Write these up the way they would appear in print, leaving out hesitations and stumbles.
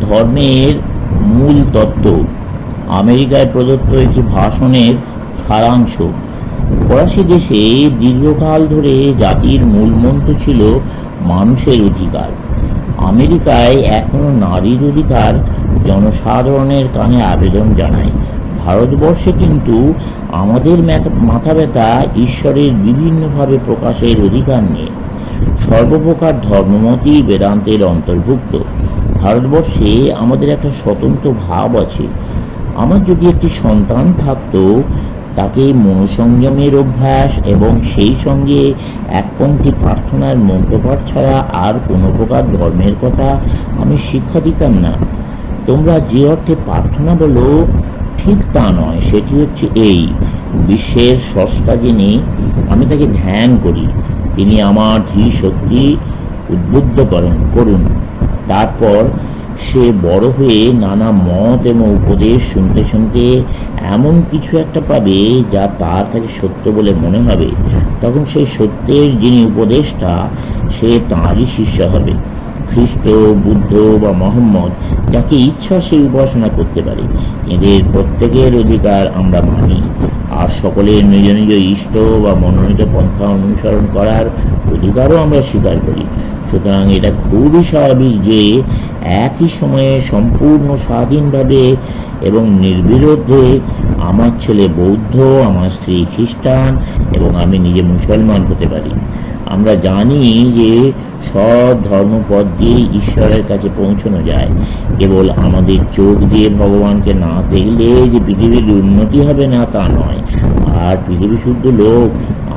ধর্মের মূল তত্ত্ব আমেরিকায় প্রদত্ত একটি ভাষণের সারাংশ। ফরাসি দেশে দীর্ঘকাল ধরে জাতির মূল মন্ত্র ছিল মানুষের অধিকার। আমেরিকায় এখনো নারীর অধিকার জনসাধারণের কানে আবেদন জানায়। ভারতবর্ষে কিন্তু আমাদের মাথা ব্যথা ঈশ্বরের বিভিন্নভাবে প্রকাশের অধিকার নিয়ে। সর্বপ্রকার ধর্মমতই বেদান্তের অন্তর্ভুক্ত। ভারতবর্ষে আমাদের একটা স্বতন্ত্র ভাব আছে। আমার যদি একটি সন্তান থাকতো, তাকে মনোসংযমের অভ্যাস এবং সেই সঙ্গে একপন্থী প্রার্থনার মন্ত্রপাঠ ছাড়া আর কোনো প্রকার ধর্মের কথা আমি শিক্ষা দিতাম না। তোমরা যে অর্থে প্রার্থনা বলো, ঠিক তা নয়। সেটি হচ্ছে এই: বিশ্বের স্রষ্টা যিনি, আমি তাকে ধ্যান করি, তিনি আমার ধী শক্তি উদ্বুদ্ধ করুন। তারপর সে বড় হয়ে নানা মত এবং উপদেশ শুনতে শুনতে এমন কিছু একটা পাবে যা তার কাছে সত্য বলে মনে হবে। তখন সেই সত্যের যিনি উপদেষ্টা, সে তাঁরই শিষ্য হবে। খ্রিস্ট, বুদ্ধ বা মোহাম্মদ, যাকে ইচ্ছা সে উপাসনা করতে পারে। এদের প্রত্যেকের অধিকার আমরা মানি, আর সকলের নিজ নিজ ইষ্ট বা মনোনীত পন্থা অনুসরণ করার অধিকারও আমরা স্বীকার করি। সুতরাং এটা খুবই স্বাভাবিক যে একই সময়ে সম্পূর্ণ স্বাধীনভাবে এবং নির্বিরোধে আমার ছেলে বৌদ্ধ, আমার স্ত্রী খ্রিস্টান এবং আমি নিজে মুসলমান হতে পারি। আমরা জানি যে সব ধর্মপদ দিয়ে ঈশ্বরের কাছে পৌঁছানো যায়। কেবল আমাদের চোখ দিয়ে ভগবানকে না দেখলে যে পৃথিবীর উন্নতি হবে না তা নয়, আর পৃথিবী শুদ্ধ লোক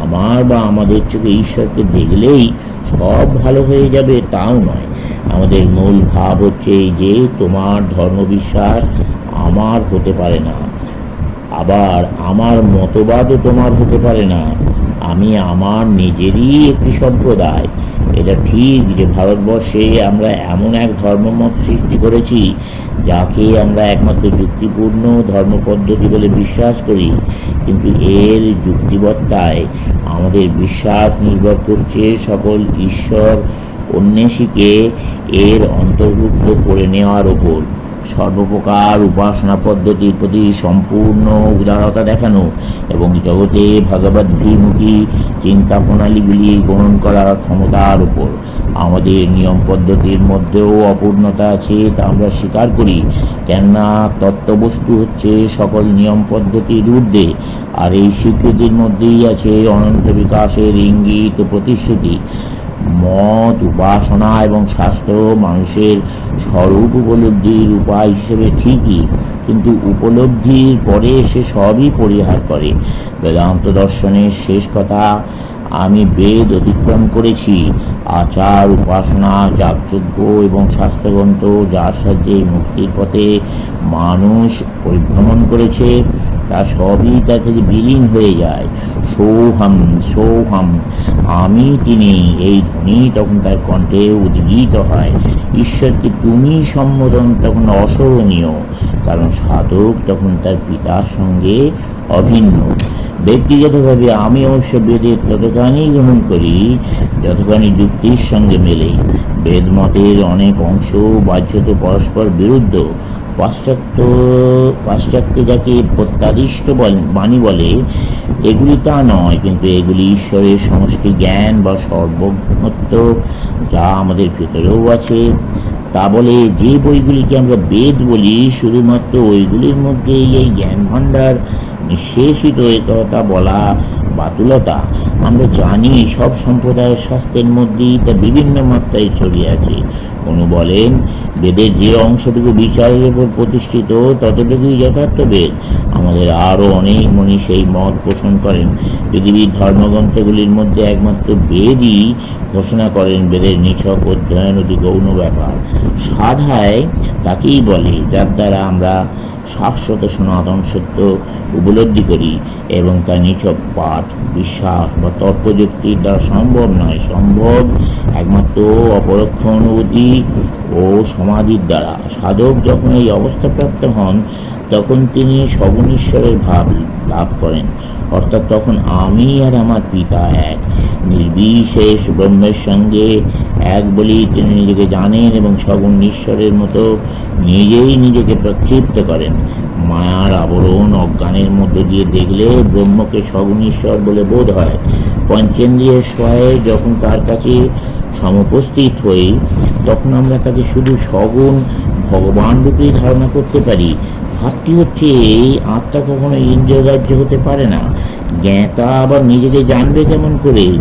আমার বা আমাদের চোখে ঈশ্বরকে দেখলেই সব ভালো হয়ে যাবে তাও নয়। আমাদের মূল ভাব হচ্ছে এই যে তোমার ধর্মবিশ্বাস আমার হতে পারে না, আবার আমার মতবাদও তোমার হতে পারে না। আমি আমার নিজেরই একটি সম্প্রদায়। এটা ঠিক যে ভারতবর্ষে আমরা এমন এক ধর্মমত সৃষ্টি করেছি যাকে আমরা একমাত্র যুক্তিপূর্ণ ধর্মপদ্ধতি বলে বিশ্বাস করি, কিন্তু এর যুক্তিবত্তায় আমাদের বিশ্বাস নির্ভর করছে সকল ঈশ্বর অন্বেষীকে এর অন্তর্ভুক্ত করে নেওয়ার ওপর। সর্বপ্রকার উপাসনা পদ্ধতির প্রতি সম্পূর্ণ উদারতা দেখানো এবং জগতে ভগবদ্ভিমুখী চিন্তা প্রণালীগুলি গ্রহণ করার ক্ষমতার উপর। আমাদের নিয়ম পদ্ধতির মধ্যেও অপূর্ণতা আছে, তা আমরা স্বীকার করি, কেননা তত্ত্ববস্তু হচ্ছে সকল নিয়ম পদ্ধতির ঊর্ধ্বে, আর এই স্বীকৃতির মধ্যেই আছে অনন্ত বিকাশের ইঙ্গিত ও প্রতিশ্রুতি। মত, উপাসনা এবং শাস্ত্র মানুষের স্বরূপ উপলব্ধির উপায় হিসেবে ঠিকই, কিন্তু উপলব্ধির পরে সে সবই পরিহার করে। বেদান্ত দর্শনের শেষ কথা: আমি বেদ অতিক্রম করেছি। আচার, উপাসনা, যাগযজ্ঞ এবং শাস্ত্রগ্রন্থ যার সাহায্যে মুক্তির পথে মানুষ পরিভ্রমণ করেছে, তা সবই তার কাছে বিলীন হয়ে যায়। সোহম সোহম, আমি তিনি, এই ধ্বনি তখন তার কণ্ঠে উদ্গীত হয়। ঈশ্বরকে তুমি সম্বোধন তখন অসহনীয়, কারণ সাধক তখন তার পিতার সঙ্গে অভিন্ন। ব্যক্তিগতভাবে আমি অবশ্য বেদের ততখানি গ্রহণ করি যতখানি যুক্তির সঙ্গে মেলে। বেদ মতের অনেক অংশ বাহ্যত পরস্পর বিরুদ্ধ। পাশ্চাত্য যাকে প্রত্যাদিষ্ট বাণী বলে, এগুলি তা নয়, কিন্তু এগুলি ঈশ্বরের সমষ্টি জ্ঞান বা সর্বজ্ঞত্ব, যা আমাদের ভেতরেও আছে। তা বলে যে বইগুলিকে আমরা বেদ বলি, শুধুমাত্র ওইগুলির মধ্যে এই জ্ঞান ভাণ্ডার নিঃশেষিত, একথা বলা বাতুলতা। আমরা জানি সব সম্প্রদায়ের শাস্ত্রের মধ্যেই তা বিভিন্ন মাত্রায় ছড়িয়ে আছে। কোনো বলেন বেদের যে অংশটুকু বিচারের উপর প্রতিষ্ঠিত ততটুকুই যথার্থ বেদ। আমাদের আরও অনেক মনীষী সেই মত পোষণ করেন। পৃথিবীর ধর্মগ্রন্থগুলির মধ্যে একমাত্র বেদই ঘোষণা করেন বেদের নিছক অধ্যয়ন অতি গৌণ ব্যাপার। সাধায় তাকেই বলে যার দ্বারা আমরা শাশ্বত সনাতন সত্য উপলব্ধি করি, এবং তার নিছক পাঠ, বিশ্বাস বা তর্কযুক্তির দ্বারা সম্ভব নয়। সম্ভব একমাত্র অপরোক্ষ অনুভূতি ও সমাধির দ্বারা। সাধক যখন এই অবস্থাপ্রাপ্ত হন, তখন তিনি সগুণ ঈশ্বরের ভাব লাভ করেন। অর্থাৎ তখন আমি আর আমার পিতা এক, নির্বিশেষ ব্রহ্মের সঙ্গে এক বলেই তিনি নিজেকে জানেন এবং সগুণ ঈশ্বরের মতো নিজেই নিজেকে প্রক্ষিপ্ত করেন। মায়ার আবরণ অজ্ঞানের মধ্যে দিয়ে দেখলে ব্রহ্মকে সগুণ ঈশ্বর বলে বোধ হয়। পঞ্চেন্দ্রিয়ের সহায়ে যখন তার কাছে সমুপস্থিত হই, তখন আমরা তাকে শুধু সগুণ ভগবান রূপেই ধারণা করতে পারি। ভাবটি হচ্ছে এই আত্মা কখনো ইন্দ্রিয়গ্রাহ্য হতে পারে না। জ্ঞাতা আবার নিজেকে জানবে কেমন করে?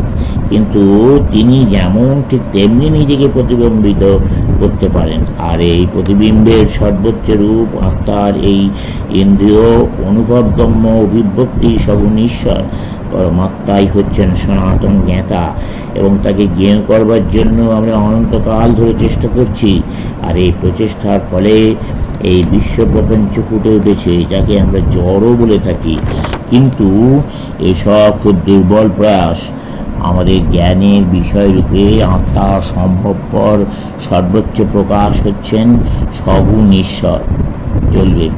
কিন্তু তিনি যেমন ঠিক তেমনি নিজেকে প্রতিবিম্বিত করতে পারেন। আর এই প্রতিবিম্বের সর্বোচ্চ রূপ আত্মার এই ইন্দ্রিয় অনুভবগম্য অভিব্যক্তি সগুণ ঈশ্বর। পরমাত্মাই হচ্ছেন সনাতন জ্ঞাতা এবং তাকে জ্ঞেয় করবার জন্য আমরা অনন্তকাল ধরে চেষ্টা করছি। আর এই প্রচেষ্টার ফলে এই বিশ্বপ্রপঞ্চ ফুটে উঠেছে, যাকে আমরা জড়ও বলে থাকি। কিন্তু এসব খুব দুর্বল প্রয়াস। আমাদের জ্ঞানের বিষয়রূপে আত্মার সম্ভবপর সর্বোচ্চ প্রকাশ হচ্ছেন সগুণ ঈশ্বর। চলবে।